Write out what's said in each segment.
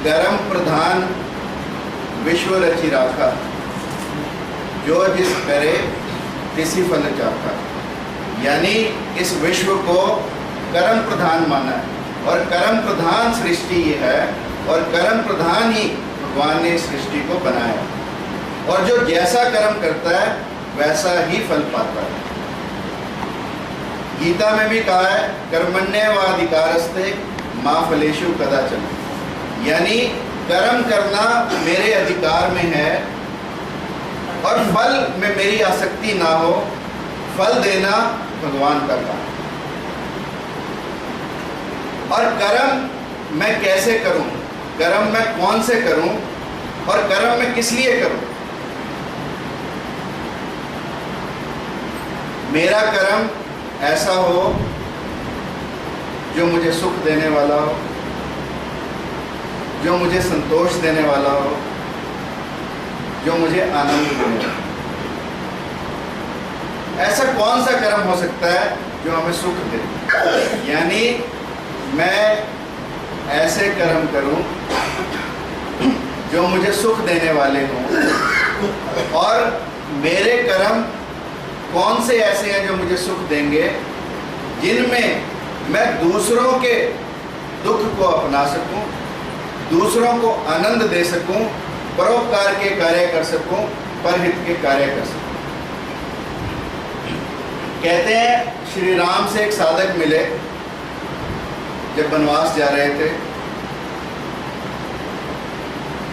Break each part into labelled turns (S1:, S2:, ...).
S1: कर्म प्रधान विश्व रचि राखा, जो जिस करे तिसी फल चाखा। यानी इस विश्व को कर्म प्रधान माना है और कर्म प्रधान सृष्टि ये है और कर्म प्रधान ही भगवान ने सृष्टि को बनाया और जो जैसा कर्म करता है वैसा ही फल पाता है। गीता में भी कहा है कर्मण्येवाधिकारस्ते मा फलेषु कदाचन। यानी कर्म करना मेरे अधिकार में है और फल में मेरी आसक्ति ना हो, फल देना भगवान का काम। और कर्म मैं कैसे करूं, कर्म मैं कौन से करूं और कर्म मैं किस लिए करूं। मेरा कर्म ऐसा हो जो मुझे सुख देने वाला हो, जो मुझे संतोष देने वाला हो, जो मुझे आनंद देने वाला हो। ऐसा कौन सा कर्म हो सकता है जो हमें सुख दे। यानी मैं ऐसे कर्म करूं जो मुझे सुख देने वाले हों और मेरे कर्म कौन से ऐसे हैं जो मुझे सुख देंगे, जिनमें मैं दूसरों के दुख को अपना सकूं, दूसरों को आनंद दे सकूं, परोपकार के कार्य कर सकूं, परहित के कार्य कर सकूं। कहते हैं श्री राम से एक साधक मिले जब वनवास जा रहे थे,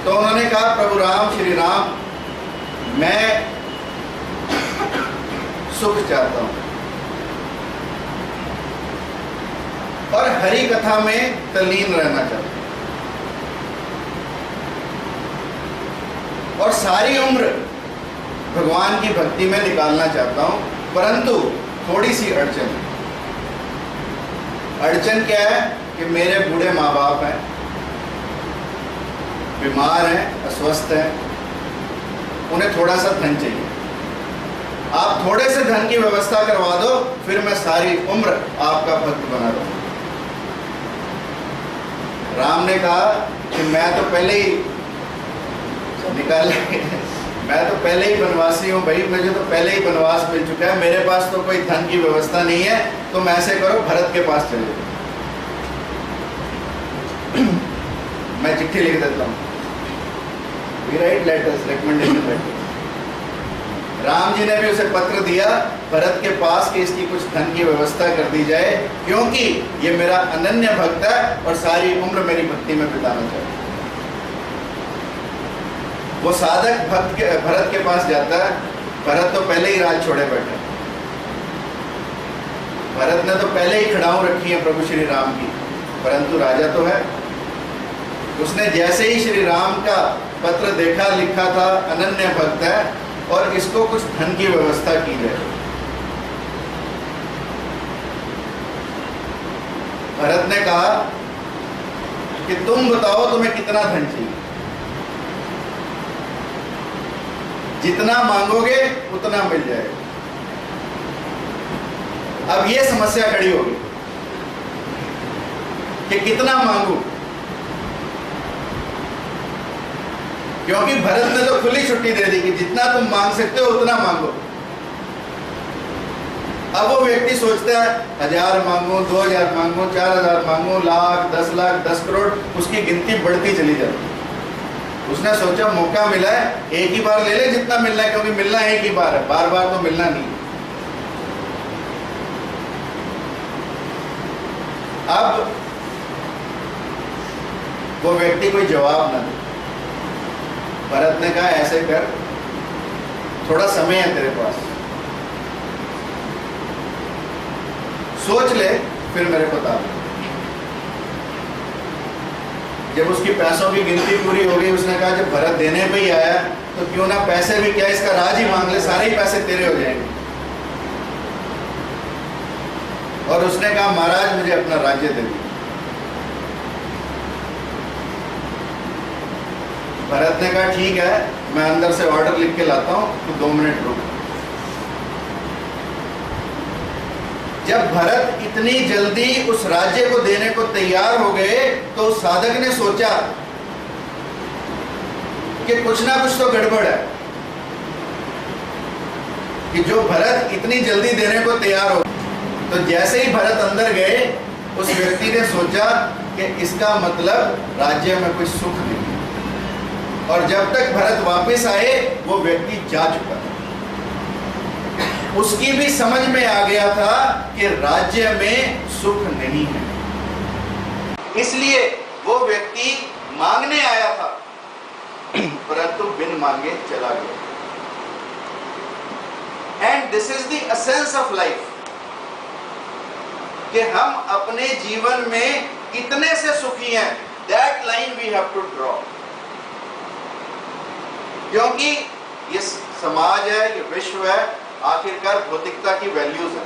S1: तो उन्होंने कहा प्रभु राम, श्री राम, मैं सुख चाहता हूं और हरि कथा में तल्लीन रहना चाहता हूं और सारी उम्र भगवान की भक्ति में निकालना चाहता हूं, परंतु थोड़ी सी अड़चन। अड़चन क्या है कि मेरे बूढ़े माँ बाप हैं, बीमार हैं, अस्वस्थ हैं, उन्हें थोड़ा सा धन चाहिए। आप थोड़े से धन की व्यवस्था करवा दो, फिर मैं सारी उम्र आपका भक्त बना रहूंगा। राम ने कहा कि मैं तो पहले ही मैं तो पहले ही वनवासी हूँ भाई, मुझे तो पहले ही वनवास मिल चुका है, मेरे पास तो कोई धन की व्यवस्था नहीं है, तुम ऐसे करो भरत के पास चले जाओ। मैं चिट्ठी लिख देता हूँ, we write letters, recommendation letter. Ram ji ने भी उसे पत्र दिया भरत के पास कि इसकी कुछ धन की व्यवस्था कर दी जाए, क्योंकि ये मेरा अनन्य भक्त है और सारी उम्र मेरी भक्ति में बिताना चाहिए। वो साधक भरत के पास जाता है। भरत तो पहले ही राज छोड़े बैठे, भरत ने तो पहले ही खड़ाऊ रखी है प्रभु श्री राम की, परंतु राजा तो है। उसने जैसे ही श्री राम का पत्र देखा, लिखा था अनन्य भक्त है और इसको कुछ धन की व्यवस्था की जाए। भरत ने कहा कि तुम बताओ तुम्हें कितना धन चाहिए, जितना मांगोगे उतना मिल जाएगा। अब ये समस्या खड़ी होगी कि कितना मांगू, क्योंकि भरत ने तो खुली छुट्टी दे दी कि जितना तुम मांग सकते हो उतना मांगो। अब वो व्यक्ति सोचता है 1000 मांगो, 2000 मांगो, 4000 मांगो, लाख, 10 लाख, 10 करोड़, उसकी गिनती बढ़ती चली जाती। उसने सोचा मौका मिला है, एक ही बार ले ले जितना मिलना है, क्योंकि मिलना एक ही बार है, बार बार तो मिलना नहीं। अब वो व्यक्ति कोई जवाब न दे। भरत ने कहा ऐसे कर, थोड़ा समय है तेरे पास, सोच ले फिर मेरे को बता। जब उसकी पैसों की गिनती पूरी हो गई, उसने कहा जब भरत देने पे ही आया तो क्यों ना पैसे भी क्या, इसका राज ही मांग ले, सारे ही पैसे तेरे हो जाएंगे। और उसने कहा महाराज मुझे अपना राज्य दे दीजिए। भरत ने कहा ठीक है, मैं अंदर से ऑर्डर लिख के लाता हूं, तो 2 मिनट रुक। जब भरत इतनी जल्दी उस राज्य को देने को तैयार हो गए, तो उस साधक ने सोचा कि कुछ ना कुछ तो गड़बड़ है, कि जो भरत इतनी जल्दी देने को तैयार हो। तो जैसे ही भरत अंदर गए, उस व्यक्ति ने सोचा कि इसका मतलब राज्य में कोई सुख नहीं। और जब तक भरत वापस आए वो व्यक्ति जा चुका था। उसकी भी समझ में आ गया था कि राज्य में सुख नहीं है, इसलिए वो व्यक्ति मांगने आया था, परंतु बिन मांगे चला गया। And this is the essence of life, कि हम अपने जीवन में कितने से सुखी हैं, that line we have to draw. क्योंकि ये समाज है, ये विश्व है, आखिरकार भौतिकता की वैल्यूज है।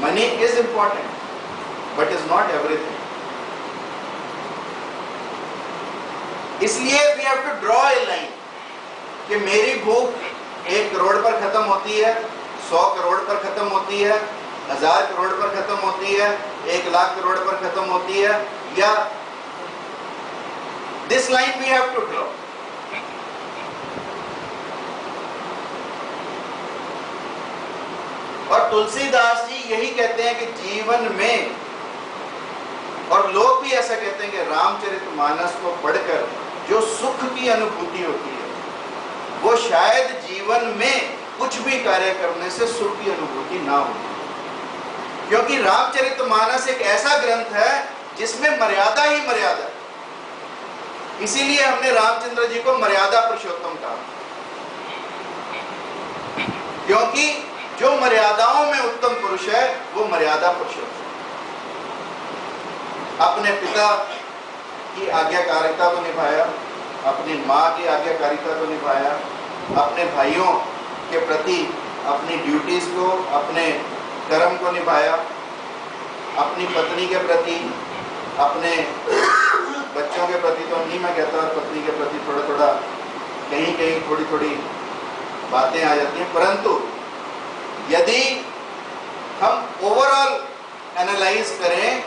S1: Money is important but is not everything. इसलिए we have to draw a line कि मेरी भूख 1 करोड़ पर खत्म होती है, 100 करोड़ पर खत्म होती है, 1000 करोड़ पर खत्म होती है, 1 लाख करोड़ पर खत्म होती है, या this line we have to draw. और तुलसीदास जी यही कहते हैं कि जीवन में, और लोग भी ऐसा कहते हैं कि रामचरितमानस को पढ़कर जो सुख की अनुभूति होती है वो शायद जीवन में कुछ भी कार्य करने से सुख की अनुभूति ना हो। क्योंकि रामचरितमानस एक ऐसा ग्रंथ है जिसमें मर्यादा ही मर्यादा है। इसीलिए हमने रामचंद्र जी को मर्यादा पुरुषोत्तम कहा, क्योंकि जो मर्यादाओं में उत्तम पुरुष है वो मर्यादा पुरुषोत्तम। अपने पिता की आज्ञाकारिता को निभाया, अपनी माँ की आज्ञाकारिता को निभाया, अपने भाइयों के प्रति अपनी ड्यूटीज को, अपने कर्म को निभाया, अपनी पत्नी के प्रति, अपने बच्चों के प्रति तो नहीं मैं कहता, और पत्नी के प्रति थोड़ा थोड़ा कहीं कहीं थोड़ी थोड़ी बातें आ जाती हैं। परंतु यदि हम ओवरऑल एनालाइज करें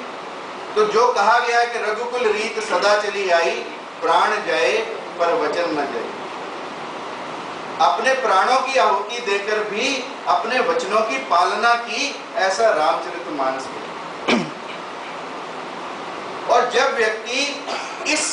S1: तो जो कहा गया है कि रघुकुल रीत सदा चली आई, प्राण जाए पर वचन न जाए। अपने प्राणों की आहुति देकर भी अपने वचनों की पालना की, ऐसा रामचरितमानस में। और जब व्यक्ति इस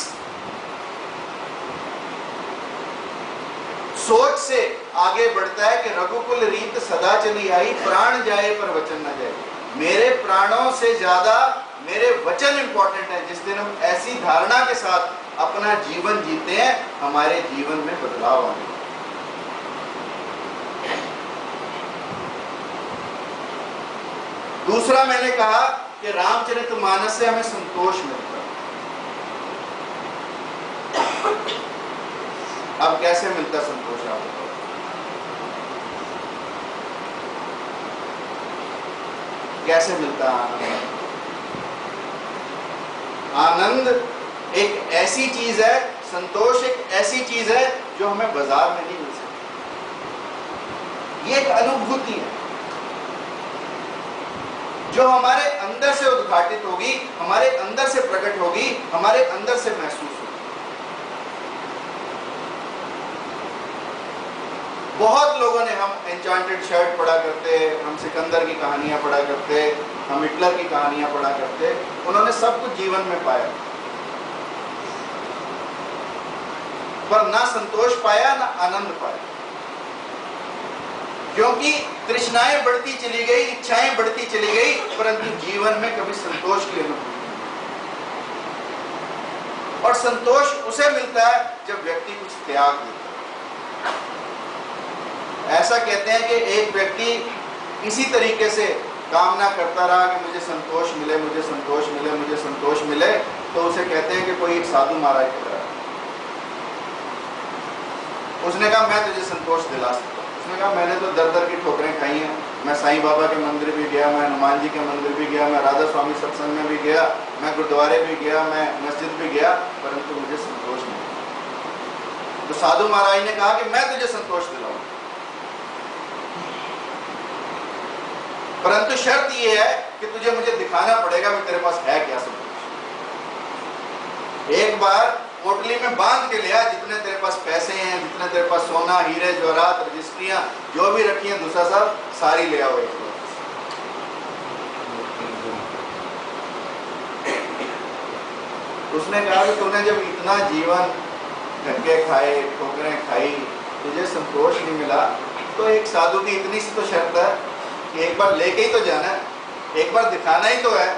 S1: सोच से आगे बढ़ता है कि रघुकुल रीत सदा चली आई, प्राण जाए पर वचन न जाए, मेरे प्राणों से ज्यादा मेरे वचन इंपॉर्टेंट है। जिस दिन हम ऐसी धारणा के साथ अपना जीवन जीते हैं, हमारे जीवन में बदलाव आने। दूसरा मैंने कहा कि रामचरितमानस से हमें संतोष मिलता है। अब कैसे मिलता संतोष आपको? कैसे मिलता आनंद? आनंद एक ऐसी चीज है, संतोष एक ऐसी चीज है जो हमें बाजार में नहीं मिल सकती। ये एक अनुभूति है जो हमारे अंदर से उद्घाटित होगी, हमारे अंदर से प्रकट होगी, हमारे अंदर से महसूस होगी। बहुत लोगों ने, हम एन्चांटेड शर्ट पढ़ा करते, हम सिकंदर की कहानियां पढ़ा करते, हम हिटलर की कहानियां पढ़ा करते, उन्होंने सब कुछ जीवन में पाया, पर ना संतोष पाया ना आनंद पाया। क्योंकि तृष्णाएं बढ़ती चली गई, इच्छाएं बढ़ती चली गई, परंतु जीवन में कभी संतोष की अनुभूति नहीं। और संतोष उसे मिलता है जब व्यक्ति कुछ त्याग देता है। ऐसा कहते हैं कि एक व्यक्ति इसी तरीके से कामना करता रहा कि मुझे संतोष मिले, मुझे संतोष मिले, मुझे संतोष मिले, तो उसे कहते हैं कि कोई एक साधु महाराज कह रहा है। उसने कहा मैं तुझे संतोष दिला सकता हूँ। उसने कहा मैंने तो दर दर की ठोकरें खाई हैं, मैं साईं बाबा के मंदिर भी गया, मैं हनुमान जी के मंदिर भी गया, मैं राधा स्वामी सत्संग में भी गया, मैं गुरुद्वारे भी गया, मैं मस्जिद भी गया, परंतु मुझे संतोष नहीं। तो साधु महाराज ने कहा कि मैं तुझे संतोष दिलाऊं, परंतु शर्त यह है कि तुझे मुझे दिखाना पड़ेगा कि तेरे पास है क्या संतोष। एक बार पोटली में बांध के लिया, जितने तेरे पास पैसे हैं, जितने तेरे पास सोना हीरे जवाहरात रजिस्ट्रियां जो भी रखी हैं दूसरा साहब सारी ले आओ एक बार। उसने कहा कि तूने जब इतना जीवन धक्के खाए ठोकरें खाई तुझे संतोष नहीं मिला तो एक साधु की इतनी सी तो शर्त है कि एक बार लेके ही तो जाना है, एक बार दिखाना ही तो है।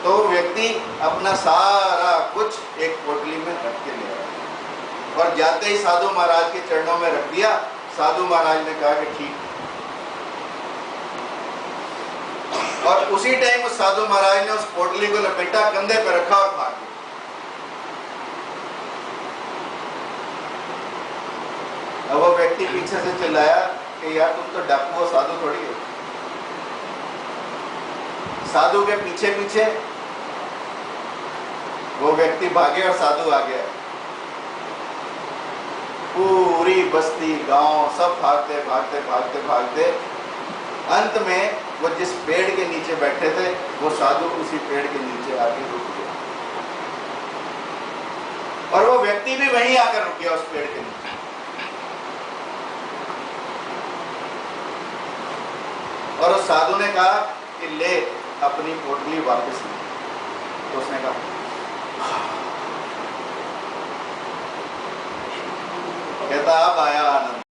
S1: तो व्यक्ति अपना सारा कुछ एक पोटली में रख के ले आया और जाते ही साधु महाराज के चरणों में रख दिया। साधु महाराज ने कहा कि ठीक, और उसी टाइम उस साधु महाराज ने उस पोटली को लपेटा, कंधे पे रखा और भाग गया। अब वो व्यक्ति पीछे से चिल्लाया कि यार तुम तो डाकू हो, साधु थोड़ी हो। साधु के पीछे पीछे वो व्यक्ति भागे और साधु आ गया। पूरी बस्ती गांव सब भागते भागते भागते भागते अंत में वो जिस पेड़ के नीचे बैठे थे वो साधु उसी पेड़ के नीचे आके रुक गया और वो व्यक्ति भी वहीं आकर रुक गया उस पेड़ के नीचे। और उस साधु ने कहा कि ले अपनी पोटली वापस ले। तो उसने कहा कहता अब आया आनंद।